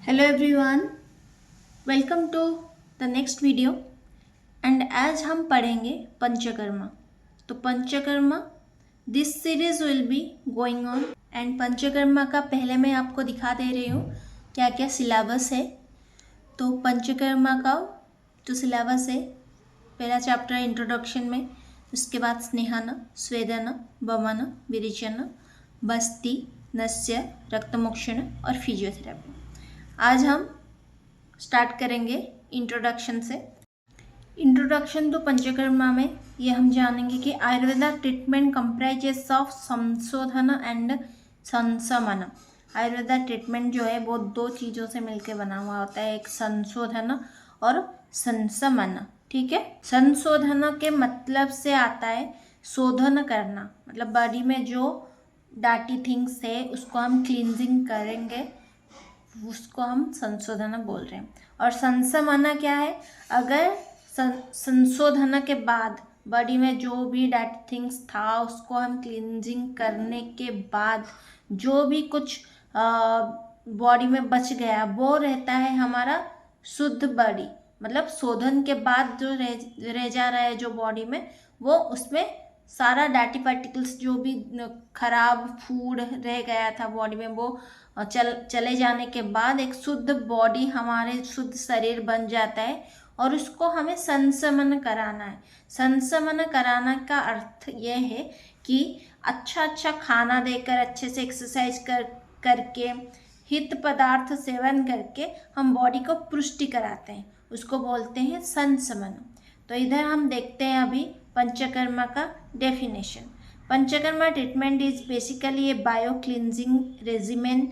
Hello everyone, welcome to the next video. And आज हम पढ़ेंगे पंचकर्मा। तो panchakarma this series will be going on. And panchakarma का पहले मैं आपको दिखा दे रही हूँ क्या क्या सिलेबस है। तो पंचकर्मा का जो सिलेबस है, पहला चैप्टर इंट्रोडक्शन में, उसके बाद स्नेहन, स्वेदन, वमन, विरेचन, बस्ती, नस्य, रक्तमोक्षण और फिजियोथेरेपी। आज हम स्टार्ट करेंगे इंट्रोडक्शन से। इंट्रोडक्शन टू पंचकर्मा में ये हम जानेंगे कि आयुर्वेदा ट्रीटमेंट कंप्राइजेस ऑफ संशोधन एंड संशमन। आयुर्वेदा ट्रीटमेंट जो है वो दो चीज़ों से मिलकर बना हुआ होता है, एक संशोधन और संशमन। ठीक है, संशोधन के मतलब से आता है शोधन करना, मतलब बॉडी में जो डार्टी थिंग्स है उसको हम क्लींजिंग करेंगे, उसको हम संशोधन बोल रहे हैं। और संशमन क्या है? अगर संशोधन के बाद बॉडी में जो भी डेड थिंग्स था उसको हम क्लींजिंग करने के बाद जो भी कुछ बॉडी में बच गया वो रहता है हमारा शुद्ध बॉडी। मतलब शोधन के बाद जो रह जा रहा है जो बॉडी में, वो उसमें सारा डैटी पार्टिकल्स जो भी खराब फूड रह गया था बॉडी में वो चले जाने के बाद एक शुद्ध बॉडी, हमारे शुद्ध शरीर बन जाता है। और उसको हमें संशमन कराना है। संशमन कराना का अर्थ यह है कि अच्छा खाना देकर, अच्छे से एक्सरसाइज करके, हित पदार्थ सेवन करके हम बॉडी को पुष्टि कराते हैं, उसको बोलते हैं संशमन। तो इधर हम देखते हैं अभी पंचकर्मा का definition. Panchakarma treatment is basically A bio cleansing regimen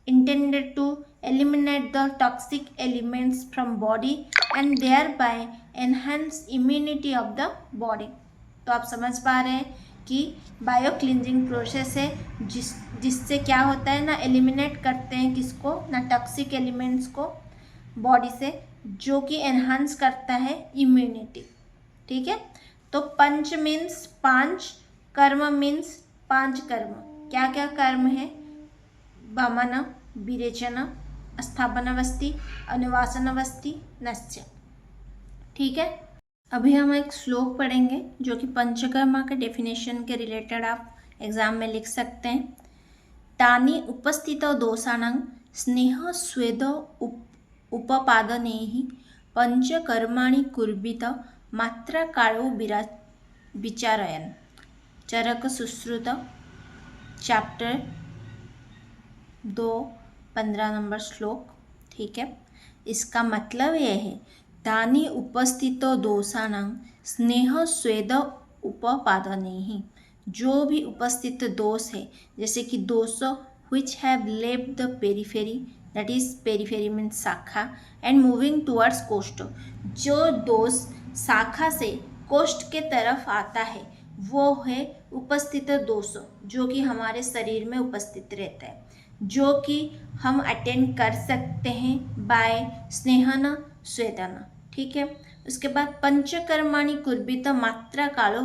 intended to eliminate the toxic elements from body and thereby enhance immunity of the body। तो आप समझ पा रहे हैं कि बायो क्लींजिंग प्रोसेस है जिससे क्या होता है ना, एलिमिनेट करते हैं किसको ना, टॉक्सिक एलिमेंट्स को बॉडी से, जो कि एनहांस करता है इम्यूनिटी। ठीक है, तो पंच मीन्स पांच, कर्म मीन्स पांच कर्म। क्या क्या कर्म है? वमन, विरेचन, स्थापनावस्थी, अनुवासनावस्थी, नस्य। ठीक है, अभी हम एक श्लोक पढ़ेंगे जो कि पंचकर्मा के डेफिनेशन के रिलेटेड आप एग्जाम में लिख सकते हैं। तानि उपस्थितो दोषाणां स्नेह स्वेद उपपादनैः पंचकर्माणि कुर्वीत मात्रा कालो विचारयन्। चरक सुश्रुत चैप्टर 2 15 नंबर श्लोक। ठीक है, इसका मतलब यह है तानि उपस्थितो दोषाणां स्नेह स्वेद उपपादनैः। जो भी उपस्थित दोष है, जैसे कि दोष which have left the periphery, that is periphery means शाखा, and moving towards कोष्ठ। जो दोष शाखा से कोष्ठ के तरफ आता है वो है उपस्थित दोष, जो कि हमारे शरीर में उपस्थित रहता है, जो कि हम अटेंड कर सकते हैं बाय स्नेहन स्वेदन। ठीक है, उसके बाद पंचकर्माणि कुर्वीत मात्रा कालो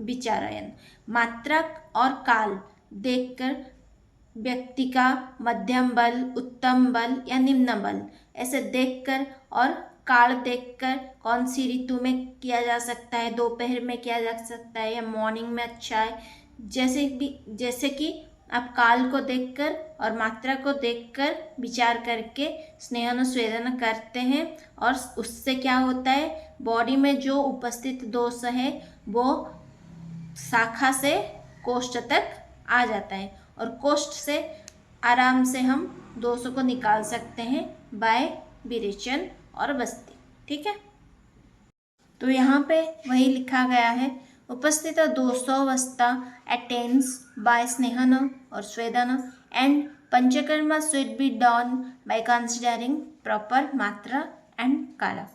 विचारयन। मात्रा और काल देखकर व्यक्ति का मध्यम बल, उत्तम बल या निम्न बल, ऐसे देखकर, और काल देखकर कौन सी ऋतु में किया जा सकता है, दोपहर में किया जा सकता है या मॉर्निंग में अच्छा है, जैसे कि आप काल को देखकर और मात्रा को देखकर विचार करके स्नेहन स्वेदन करते हैं। और उससे क्या होता है, बॉडी में जो उपस्थित दोष है वो शाखा से कोष्ठ तक आ जाता है, और कोष्ठ से आराम से हम दोषों को निकाल सकते हैं बाय विरेचन और बस्ती। ठीक है, तो यहाँ पे वही लिखा गया है, उपस्थित दोषावस्था अटेन्स बाय स्नेहन और स्वेदन and panchakarma should be done by considering proper मात्रा एंड काला।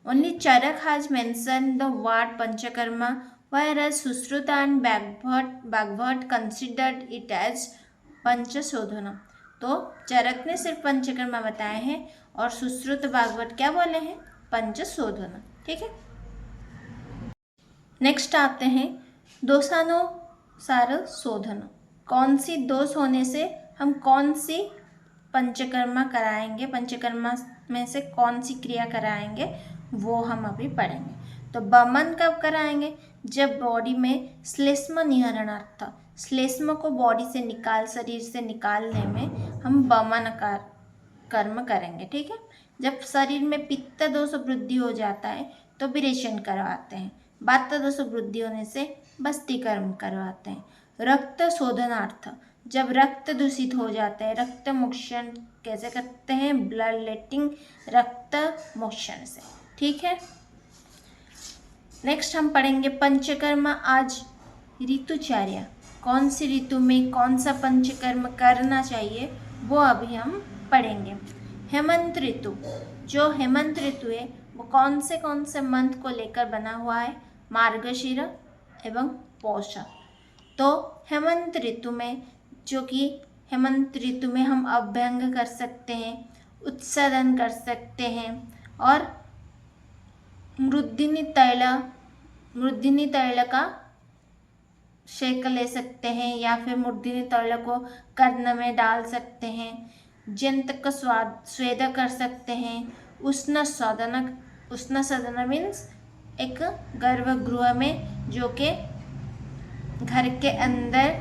Only Charaka has mentioned the word panchakarma, whereas Sushruta and Bhagwat considered it as पंचशोधन। तो चरक ने सिर्फ पंचकर्मा बताए हैं और सुश्रुत भागवत क्या बोले हैं? पंचशोधन। ठीक है, नेक्स्ट आते हैं दोषानुसार शोधन। कौन सी दोष होने से हम कौन सी पंचकर्मा कराएंगे, पंचकर्मा में से कौन सी क्रिया कराएंगे वो हम अभी पढ़ेंगे। तो बमन कब कराएंगे? जब बॉडी में श्लेष्म निहरणार्थ, श्लेष्म को बॉडी से शरीर से निकालने में हम बमन कर्म करेंगे। ठीक है। जब शरीर में पित्त दोष वृद्धि हो जाता है तो विरेचन करवाते हैं, वात दोष वृद्धि होने से बस्ती कर्म करवाते हैं। रक्त शोधनार्थ, जब रक्त दूषित हो जाता है, रक्त मोक्षण कैसे करते हैं? ब्लड लेटिंग, रक्त मोक्षण से। ठीक है। नेक्स्ट हम पढ़ेंगे पंचकर्म। आज ऋतुचार्य, कौन सी ऋतु में कौन सा पंचकर्म करना चाहिए वो अभी हम पढ़ेंगे। हेमंत ऋतु, जो हेमंत ऋतु है वो कौन से मंथ को लेकर बना हुआ है? मार्गशीर एवं पौष। तो हेमंत ऋतु में, जो कि हेमंत ऋतु में हम अभ्यंग कर सकते हैं, उत्सर्जन कर सकते हैं और मृदिनी तैल का शेक ले सकते हैं या फिर मृदिनी तैल को कर्ण में डाल सकते हैं। जंतक स्वेद कर सकते हैं। उष्ण सदन मीन्स एक गर्भगृह में, जो कि घर के अंदर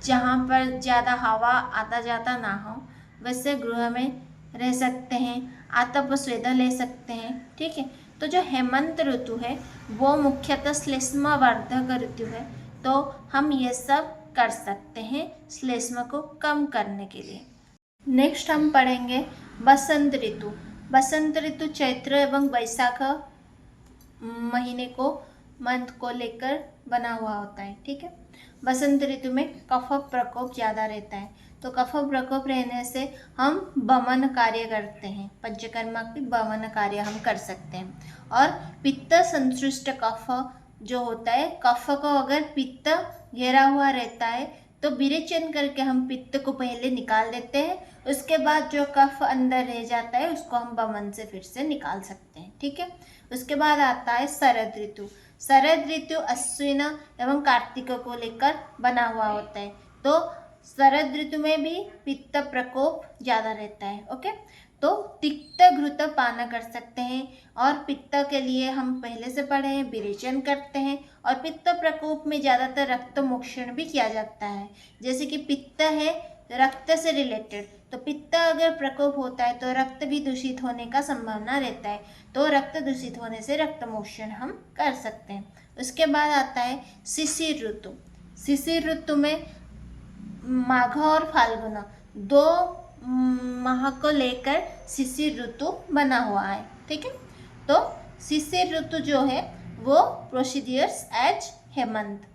जहाँ पर ज़्यादा हवा आता जाता ना हो वैसे गृह में रह सकते हैं। आतप स्वेद ले सकते हैं। ठीक है। तो जो हेमंत ऋतु है वो मुख्यतः श्लेष्म वर्धक ऋतु है, तो हम ये सब कर सकते हैं श्लेष्म को कम करने के लिए। नेक्स्ट हम पढ़ेंगे बसंत ऋतु। बसंत ऋतु चैत्र एवं वैशाख महीने को मंथ को लेकर बना हुआ होता है। ठीक है। बसंत ऋतु में कफ प्रकोप ज़्यादा रहता है, तो कफ प्रकोप रहने से हम बमन कार्य करते हैं, पंचकर्मा की बमन कार्य हम कर सकते हैं। और पित्त संसृष्ट कफ जो होता है, कफ को अगर पित्त घेरा हुआ रहता है तो विरेचन करके हम पित्त को पहले निकाल देते हैं, उसके बाद जो कफ अंदर रह जाता है उसको हम बमन से फिर से निकाल सकते हैं। ठीक है। उसके बाद आता है शरद ऋतु। शरद ऋतु अश्विन एवं कार्तिक को लेकर बना हुआ होता है, तो शरद ऋतु में भी पित्त प्रकोप ज़्यादा रहता है। ओके। तो तिक्त घृत पान कर सकते हैं और पित्त के लिए हम पहले से पढ़े हैं विरेचन करते हैं। और पित्त प्रकोप में ज़्यादातर रक्त मोक्षण भी किया जाता है, जैसे कि पित्त है रक्त से रिलेटेड, तो पित्त अगर प्रकोप होता है तो रक्त भी दूषित होने का संभावना रहता है, तो रक्त दूषित होने से रक्त मोक्षण हम कर सकते हैं। उसके बाद आता है शिशिर ऋतु। शिशिर ऋतु में माघ और फाल्गुन 2 माह को लेकर शिशिर ऋतु बना हुआ है। ठीक है। तो शिशिर ऋतु जो है वो प्रोसीडियर्स एज हेमंत।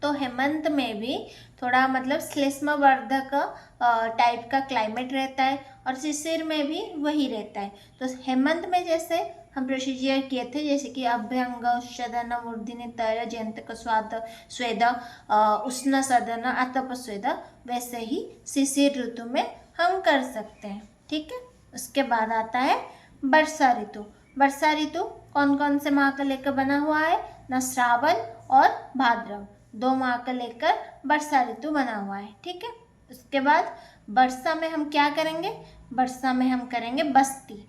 तो हेमंत में भी थोड़ा मतलब श्लेष्म वर्धक टाइप का क्लाइमेट रहता है और शिशिर में भी वही रहता है। तो हेमंत में जैसे हम प्रोसीजर किए थे, जैसे कि अभ्यंग, सदन, मूर्धन्य तैल, जंतक स्वेद, उष्ण सदन, आतप स्वेद, वैसे ही शिशिर ऋतु में हम कर सकते हैं। ठीक है। उसके बाद आता है वर्षा ऋतु। वर्षा ऋतु कौन कौन से माह का लेकर बना हुआ है? न श्रावण और भाद्रव, 2 माह का लेकर वर्षा ऋतु बना हुआ है। ठीक है। उसके बाद वर्षा में हम क्या करेंगे? वर्षा में हम करेंगे बस्ती।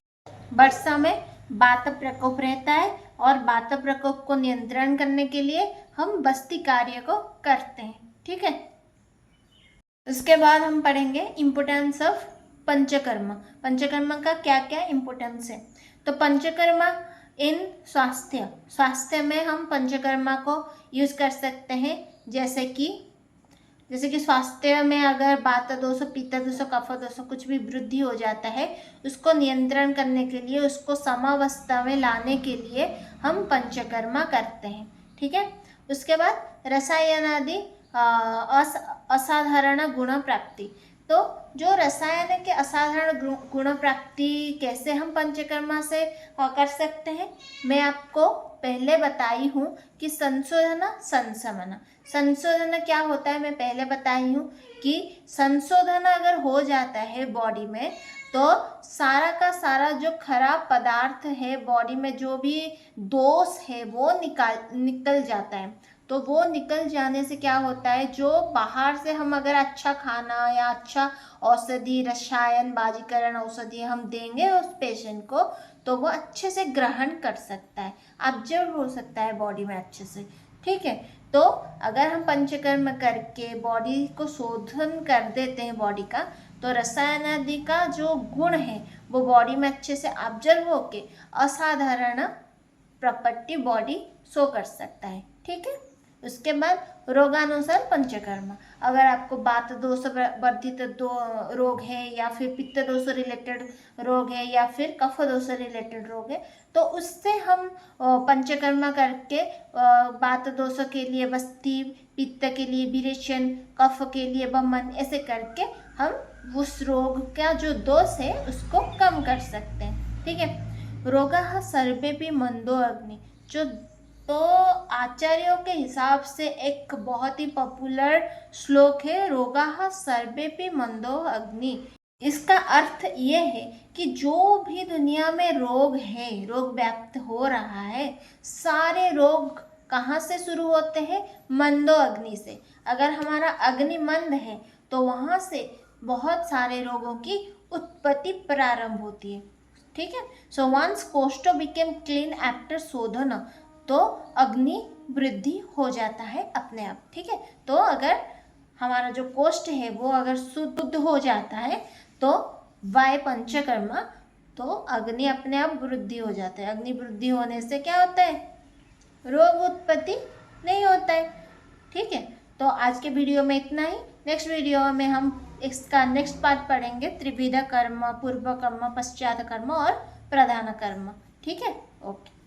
वर्षा में वात प्रकोप रहता है और वात प्रकोप को नियंत्रण करने के लिए हम बस्ती कार्य को करते हैं। ठीक है। उसके बाद हम पढ़ेंगे इम्पोर्टेंस ऑफ पंचकर्मा। पंचकर्मा का क्या क्या इम्पोर्टेंस है? तो पंचकर्मा इन स्वास्थ्य में हम पंचकर्मा को यूज़ कर सकते हैं, जैसे कि स्वास्थ्य में अगर वात दोष, पित्त दोष, कफ दोष कुछ भी वृद्धि हो जाता है, उसको नियंत्रण करने के लिए, उसको समावस्था में लाने के लिए हम पंचकर्मा करते हैं। ठीक है। उसके बाद रसायनादि असाधारण गुण प्राप्ति। तो जो रसायन के असाधारण गुण प्राप्ति कैसे हम पंचकर्मा से कर सकते हैं, मैं आपको पहले बताई हूँ कि संशोधन क्या होता है, मैं पहले बताई हूँ कि संशोधन अगर हो जाता है बॉडी में तो सारा का सारा जो खराब पदार्थ है बॉडी में, जो भी दोष है वो निकल जाता है। तो वो निकल जाने से क्या होता है, जो बाहर से हम अगर अच्छा खाना या अच्छा औषधि, रसायन, बाजीकरण औषधि हम देंगे उस पेशेंट को, तो वो अच्छे से ग्रहण कर सकता है, ऑब्जर्व हो सकता है बॉडी में अच्छे से। ठीक है, तो अगर हम पंचकर्म करके बॉडी को शोधन कर देते हैं बॉडी का, तो रसायन आदि का जो गुण है वो बॉडी में अच्छे से ऑब्जर्व होके असाधारण प्रॉपर्टी बॉडी शो कर सकता है। ठीक है, उसके बाद रोगानुसार पंचकर्म। अगर आपको वात दोष वर्धित रोग है, या फिर पित्त दोष रिलेटेड रोग है, या फिर कफ दोष रिलेटेड रोग है, तो उससे हम पंचकर्म करके वात दोष के लिए वस्ति, पित्त के लिए विरेचन, कफ के लिए वमन, ऐसे करके हम उस रोग का जो दोष है उसको कम कर सकते हैं। ठीक है, रोगाः सर्वेपि मंदो अग्नि, जो तो आचार्यों के हिसाब से एक बहुत ही पॉपुलर श्लोक है, रोगाः सर्वेपि मंदो अग्नि। इसका अर्थ ये है कि जो भी दुनिया में रोग है, रोग व्याप्त हो रहा है, सारे रोग कहाँ से शुरू होते हैं, मंदो अग्नि से। अगर हमारा अग्नि मंद है तो वहाँ से बहुत सारे रोगों की उत्पत्ति प्रारंभ होती है। ठीक है, सो वंस कोष्ठो बिकेम क्लीन आफ्टर शोधन, तो अग्नि वृद्धि हो जाता है अपने आप। ठीक है, तो अगर हमारा जो कोष्ठ है वो अगर शुद्ध हो जाता है तो वाय पंचकर्मा, तो अग्नि अपने आप वृद्धि हो जाता है। अग्नि वृद्धि होने से क्या होता है, रोग उत्पत्ति नहीं होता है। ठीक है, तो आज के वीडियो में इतना ही। नेक्स्ट वीडियो में हम इसका नेक्स्ट पार्ट पढ़ेंगे, त्रिविध कर्म, पूर्व कर्म, पश्चात कर्म और प्रधान कर्म। ठीक है, ओके।